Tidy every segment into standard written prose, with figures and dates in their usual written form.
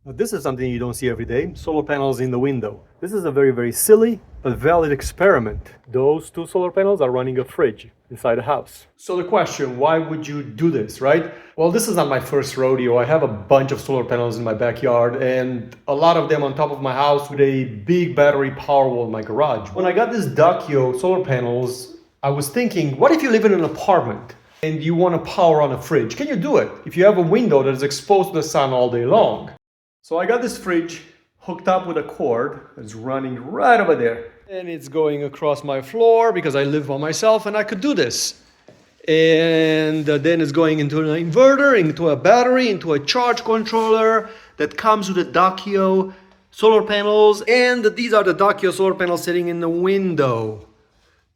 Now, this is something you don't see every day, solar panels in the window. This is a very, very silly but valid experiment. Those two solar panels are running a fridge inside a house. So the question, why would you do this, right? Well, this is not my first rodeo. I have a bunch of solar panels in my backyard and a lot of them on top of my house with a big battery power wall in my garage. When I got this DOKIO solar panels, I was thinking, what if you live in an apartment and you want to power on a fridge? Can you do it if you have a window that is exposed to the sun all day long? So I got this fridge hooked up with a cord that's running right over there. And it's going across my floor because I live by myself and I could do this. And then it's going into an inverter, into a battery, into a charge controller that comes with a DOKIO solar panels. And these are the DOKIO solar panels sitting in the window.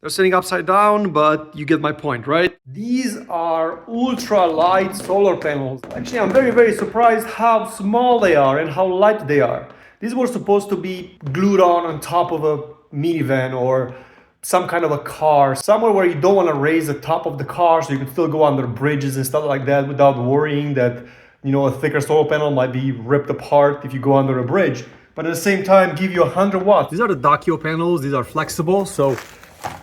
They're sitting upside down, but you get my point, right? These are ultra light solar panels. Actually, I'm very, very surprised how small they are and how light they are. These were supposed to be glued on top of a minivan or some kind of a car, somewhere where you don't want to raise the top of the car so you can still go under bridges and stuff like that without worrying that, a thicker solar panel might be ripped apart if you go under a bridge. But at the same time, give you 100 watts. These are the DOKIO panels. These are flexible, so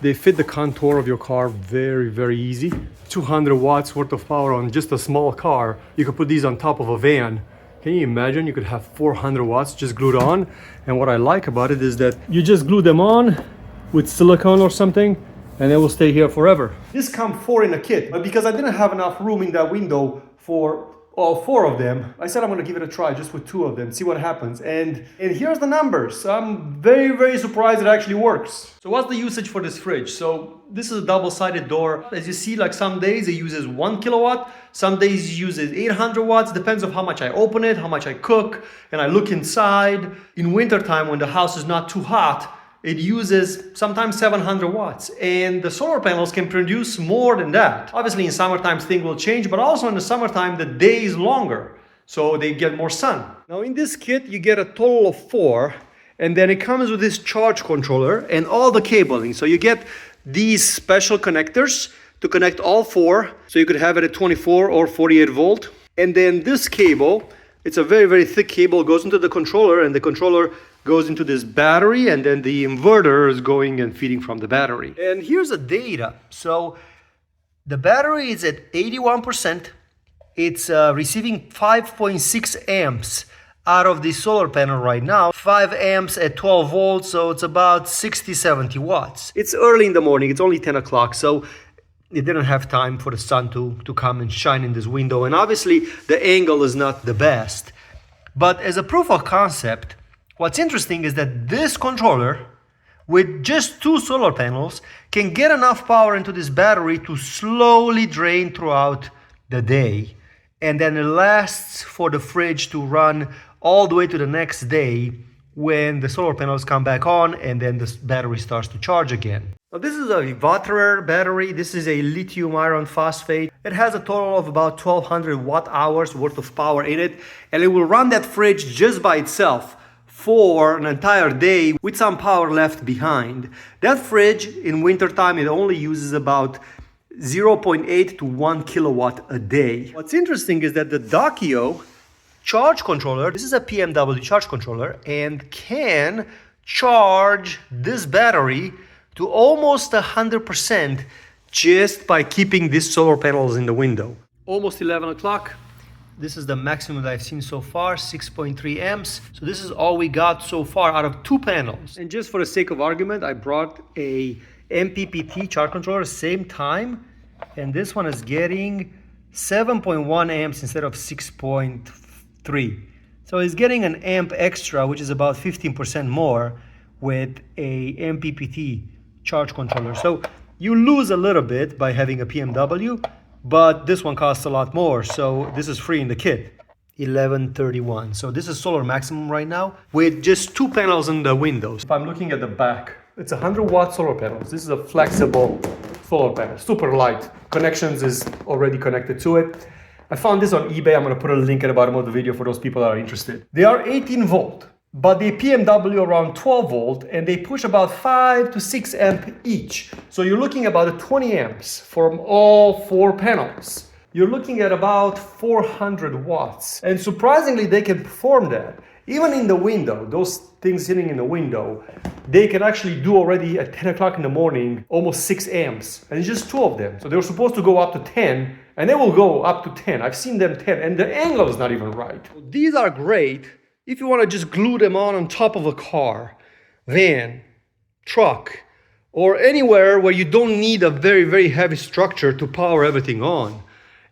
they fit the contour of your car very, very easy. 200 watts worth of power on just a small car. You could put these on top of a van. Can you imagine? You could have 400 watts just glued on. And what I like about it is that you just glue them on with silicone or something, and they will stay here forever. This comes 4 in a kit, but because I didn't have enough room in that window for all 4 of them, I said I'm gonna give it a try just with 2 of them, see what happens. And here's the numbers. I'm very, very surprised it actually works. So what's the usage for this fridge? So this is a double-sided door. As you see, like some days it uses 1 kilowatt, some days it uses 800 watts, depends on how much I open it, how much I cook, and I look inside. In wintertime, when the house is not too hot, it uses sometimes 700 watts, and the solar panels can produce more than that. Obviously in summertime things will change, but also in the summertime the day is longer, so they get more sun. Now in this kit you get a total of 4, and then it comes with this charge controller and all the cabling. So you get these special connectors to connect all 4, so you could have it at 24 or 48 volt. And then this cable, it's a very, very thick cable, goes into the controller, and the controller goes into this battery, and then the inverter is going and feeding from the battery. And here's the data. So the battery is at 81%. It's receiving 5.6 amps out of the solar panel right now. 5 amps at 12 volts, so it's about 60-70 watts. It's early in the morning, it's only 10 o'clock, so it didn't have time for the sun to come and shine in this window. And obviously the angle is not the best. But as a proof of concept, what's interesting is that this controller, with just 2 solar panels, can get enough power into this battery to slowly drain throughout the day. And then it lasts for the fridge to run all the way to the next day when the solar panels come back on and then the battery starts to charge again. Now this is a watt battery. This is a lithium iron phosphate. It has a total of about 1200 watt hours worth of power in it, and it will run that fridge just by itself for an entire day with some power left behind. That fridge in wintertime, it only uses about 0.8 to 1 kilowatt a day. What's interesting is that the DOKIO charge controller, this is a PMW charge controller, and can charge this battery to almost 100% just by keeping these solar panels in the window. Almost 11 o'clock. This is the maximum that I've seen so far, 6.3 amps. So this is all we got so far out of 2 panels. And just for the sake of argument, I brought a MPPT charge controller, same time, and this one is getting 7.1 amps instead of 6.3. So it's getting an amp extra, which is about 15% more with a MPPT charge controller. So you lose a little bit by having a PMW, but this one costs a lot more, so this is free in the kit. 1131. So this is solar maximum right now with just 2 panels in the windows. If I'm looking at the back, it's 100 watt solar panels. This is a flexible solar panel, super light. Connections is already connected to it. I found this on eBay. I'm going to put a link at the bottom of the video for those people that are interested. They are 18 volt, but they PMW around 12 volt, and they push about 5 to 6 amp each. So you're looking about 20 amps from all 4 panels. you're looking at about 400 watts. And surprisingly, they can perform that. Even in the window, those things sitting in the window, they can actually do already at 10 o'clock in the morning, almost 6 amps. And it's just two of them. So they're supposed to go up to 10, and they will go up to 10. I've seen them 10, and the angle is not even right. These are great if you want to just glue them on top of a car, van, truck, or anywhere where you don't need a very, very heavy structure to power everything on.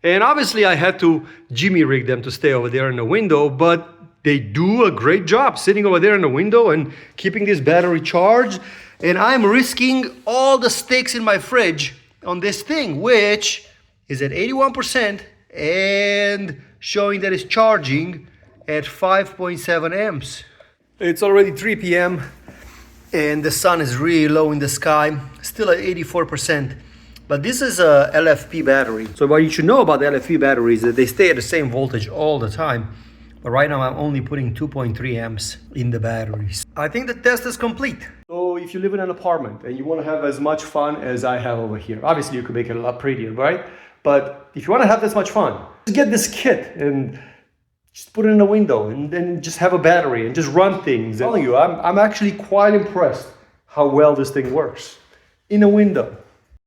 And obviously I had to jimmy rig them to stay over there in the window, but they do a great job sitting over there in the window and keeping this battery charged. And I'm risking all the stakes in my fridge on this thing, which is at 81% and showing that it's charging at 5.7 amps. It's already 3 p.m. and the sun is really low in the sky, still at 84%. But this is a LFP battery. So what you should know about the LFP batteries is that they stay at the same voltage all the time. But right now I'm only putting 2.3 amps in the batteries. I think the test is complete. So if you live in an apartment and you want to have as much fun as I have over here, obviously you could make it a lot prettier, right? But if you want to have this much fun, just get this kit and just put it in the window and then just have a battery and just run things. I'm telling you, I'm actually quite impressed how well this thing works in a window.